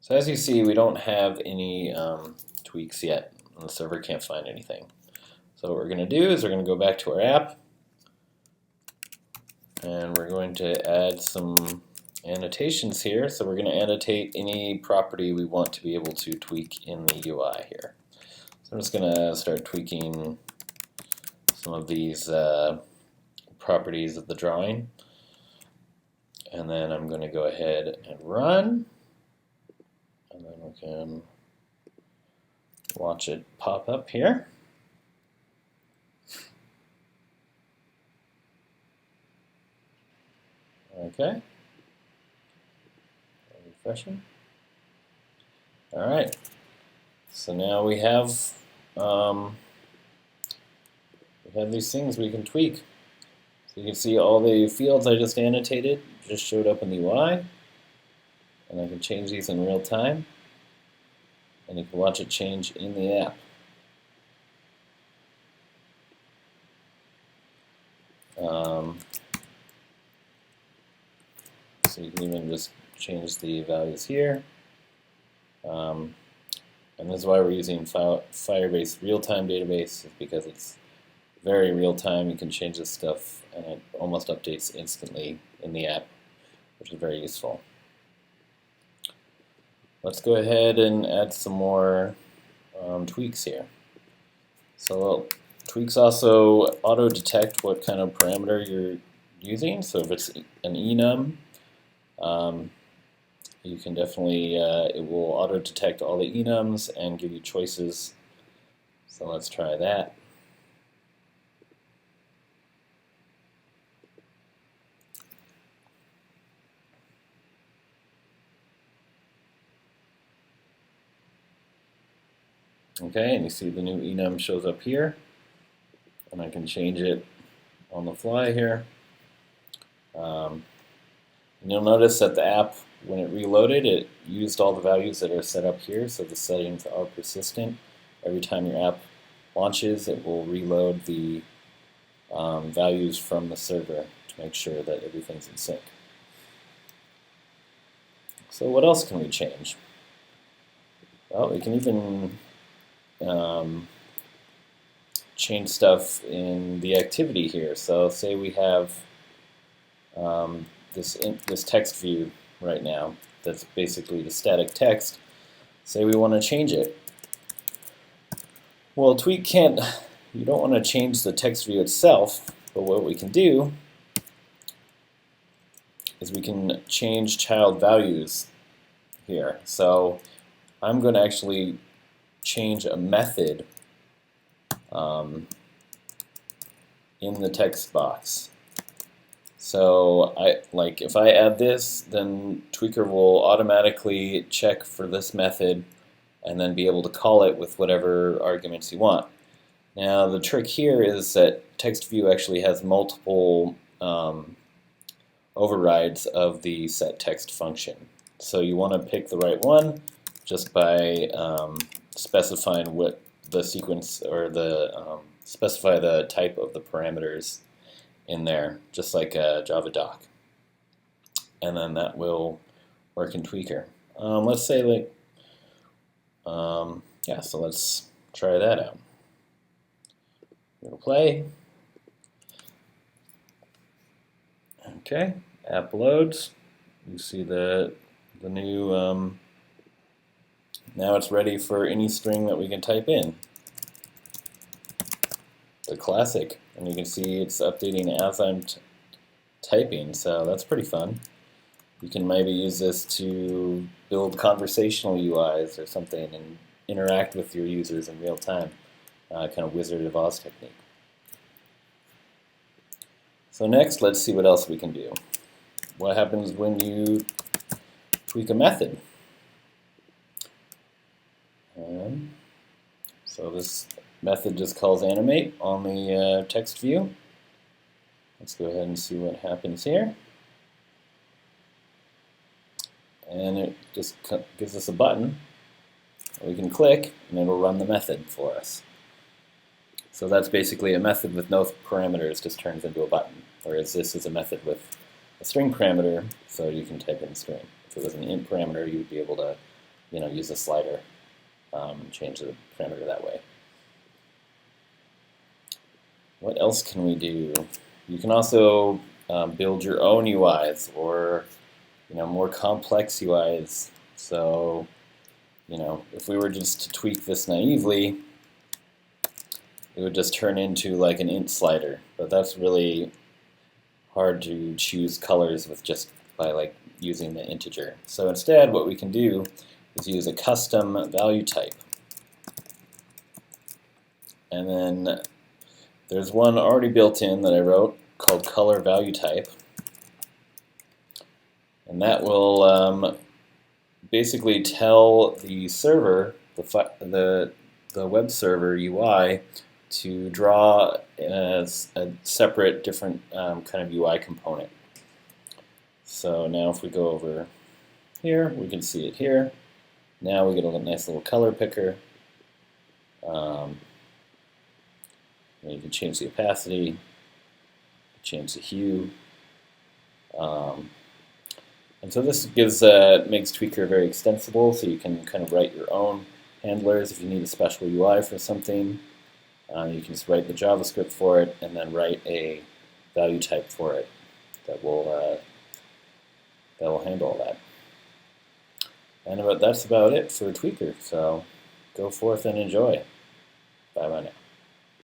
So as you see, we don't have any tweaks yet, and the server can't find anything. So what we're going to do is we're going to go back to our app, and we're going to add some annotations here. So we're going to annotate any property we want to be able to tweak in the UI here. So I'm just going to start tweaking some of these properties of the drawing. And then I'm going to go ahead and run. And then we can watch it pop up here. Okay. Refreshing. All right. So now we have these things we can tweak. So you can see all the fields I just annotated just showed up in the UI, and I can change these in real time, and you can watch it change in the app. So you can even just change the values here. And this is why we're using Firebase real-time database, because it's very real-time. You can change this stuff, and it almost updates instantly in the app, which is very useful. Let's go ahead and add some more tweaks here. So tweaks also auto-detect what kind of parameter you're using. So if it's an enum, you can definitely, it will auto-detect all the enums and give you choices. So let's try that. Okay, and you see the new enum shows up here, and I can change it on the fly here. And you'll notice that the app, when it reloaded, it used all the values that are set up here, so the settings are persistent. Every time your app launches, it will reload the values from the server to make sure that everything's in sync. So what else can we change? Well, we can even change stuff in the activity here. So say we have this text view right now that's basically the static text. Say we want to change it. Well, Tweak can't, you don't want to change the text view itself, but what we can do is we can change child values here. So I'm going to actually change a method in the text box. So if I add this, then Tweakr will automatically check for this method and then be able to call it with whatever arguments you want. Now the trick here is that text view actually has multiple overrides of the set text function. So you want to pick the right one just by specifying what the sequence or the specify the type of the parameters in there, just like a Java doc, and then that will work in Tweakr. Let's say yeah, so let's try that out. We'll play. Okay, app loads. You see the new. Now it's ready for any string that we can type in. The classic, and you can see it's updating as I'm typing, so that's pretty fun. You can maybe use this to build conversational UIs or something and interact with your users in real time, kind of Wizard of Oz technique. So next, let's see what else we can do. What happens when you tweak a method? So this method just calls animate on the text view. Let's go ahead and see what happens here. And it just gives us a button we can click, and it'll run the method for us. So that's basically a method with no parameters, just turns into a button. Whereas this is a method with a string parameter, so you can type in string. If it was an int parameter, you would be able to use a slider and change the parameter that way. What else can we do? You can also build your own UIs or more complex UIs. So if we were just to tweak this naively, it would just turn into like an int slider. But that's really hard to choose colors with just by using the integer. So instead, what we can do is use a custom value type. And then there's one already built in that I wrote called color value type. And that will basically tell the server, the web server UI, to draw as a separate, different kind of UI component. So now if we go over here, we can see it here. Now we get a nice little color picker. You can change the opacity, change the hue. And so this makes Tweakr very extensible, so you can kind of write your own handlers if you need a special UI for something. You can just write the JavaScript for it and then write a value type for it that will handle all that. And that's about it for Tweakr. So go forth and enjoy. Bye bye now.